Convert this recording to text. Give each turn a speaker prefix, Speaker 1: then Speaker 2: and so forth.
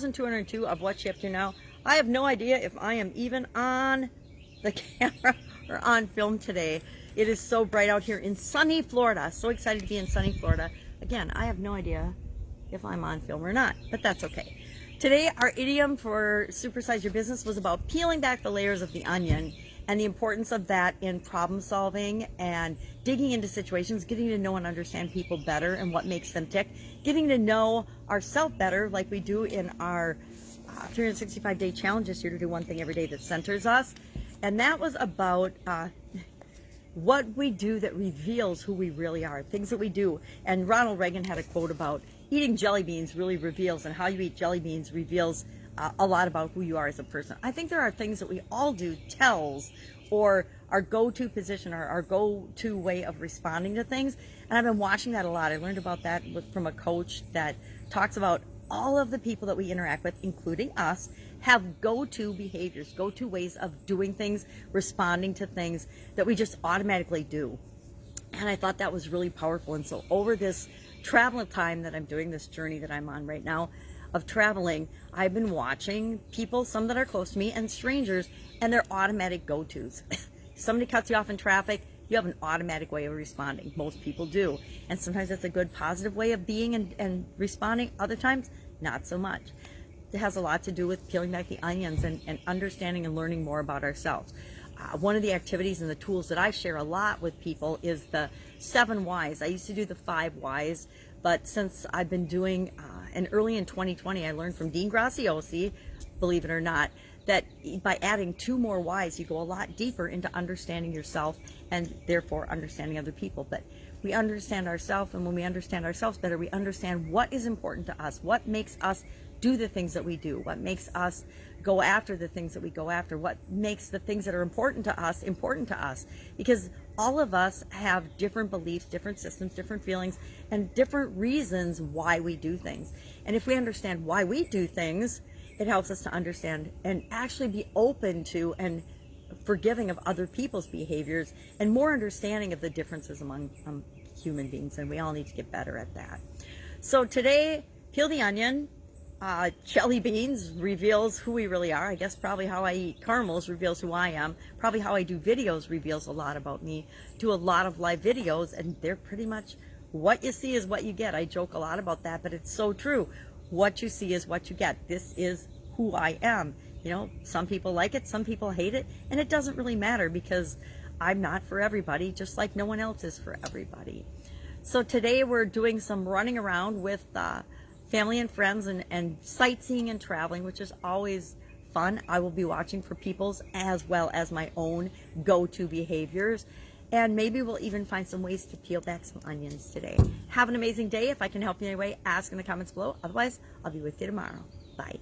Speaker 1: 1202 of What's She Up To Now. I have no idea if I am even on the camera or on film today. It is so bright out here in sunny Florida. So excited to be in sunny Florida. Again, I have no idea if I'm on film or not, but that's okay. Today, our idiom for Supersize Your Business was about peeling back the layers of the onion and the importance of that in problem solving and digging into situations, getting to know and understand people better and what makes them tick, getting to know ourselves better like we do in our 365-day challenge this year to do one thing every day that centers us. And that was about what we do that reveals who we really are, things that we do. And Ronald Reagan had a quote about eating jelly beans really reveals, and how you eat jelly beans reveals a lot about who you are as a person. I think there are things that we all do tells, or our go-to position, or our go-to way of responding to things. And I've been watching that a lot. I learned about that from a coach that talks about all of the people that we interact with, including us, have go-to behaviors, go-to ways of doing things, responding to things that we just automatically do. And I thought that was really powerful. And so over this travel time that I'm doing, this journey that I'm on right now of traveling, I've been watching people, some that are close to me and strangers, and their automatic go-tos. Somebody cuts you off in traffic, you have an automatic way of responding. Most people do. And sometimes it's a good positive way of being and responding. Other times, not so much. It has a lot to do with peeling back the onions and understanding and learning more about ourselves. One of the activities and the tools that I share a lot with people is the 7 whys. I used to do the 5 whys, but since I've been doing, and early in 2020, I learned from Dean Graciosi, believe it or not, that by adding 2 more whys, you go a lot deeper into understanding yourself and therefore understanding other people. But we understand ourselves, and when we understand ourselves better, we understand what is important to us, what makes us do the things that we do, what makes us go after the things that we go after, what makes the things that are important to us, because all of us have different beliefs, different systems, different feelings, and different reasons why we do things. And if we understand why we do things, it helps us to understand and actually be open to and forgiving of other people's behaviors and more understanding of the differences among human beings, and we all need to get better at that. So today, peel the onion. Jelly beans reveals who we really are. I guess probably how I eat caramels reveals who I am. Probably how I do videos reveals a lot about me. Do a lot of live videos, and they're pretty much what you see is what you get. I joke a lot about that, but it's so true. What you see is what you get. This is who I am. You know, some people like it, some people hate it, and it doesn't really matter because I'm not for everybody, just like no one else is for everybody. So today we're doing some running around with family and friends and sightseeing and traveling, which is always fun. I will be watching for people's as well as my own go-to behaviors. And maybe we'll even find some ways to peel back some onions today. Have an amazing day. If I can help you in any way, ask in the comments below. Otherwise, I'll be with you tomorrow. Bye.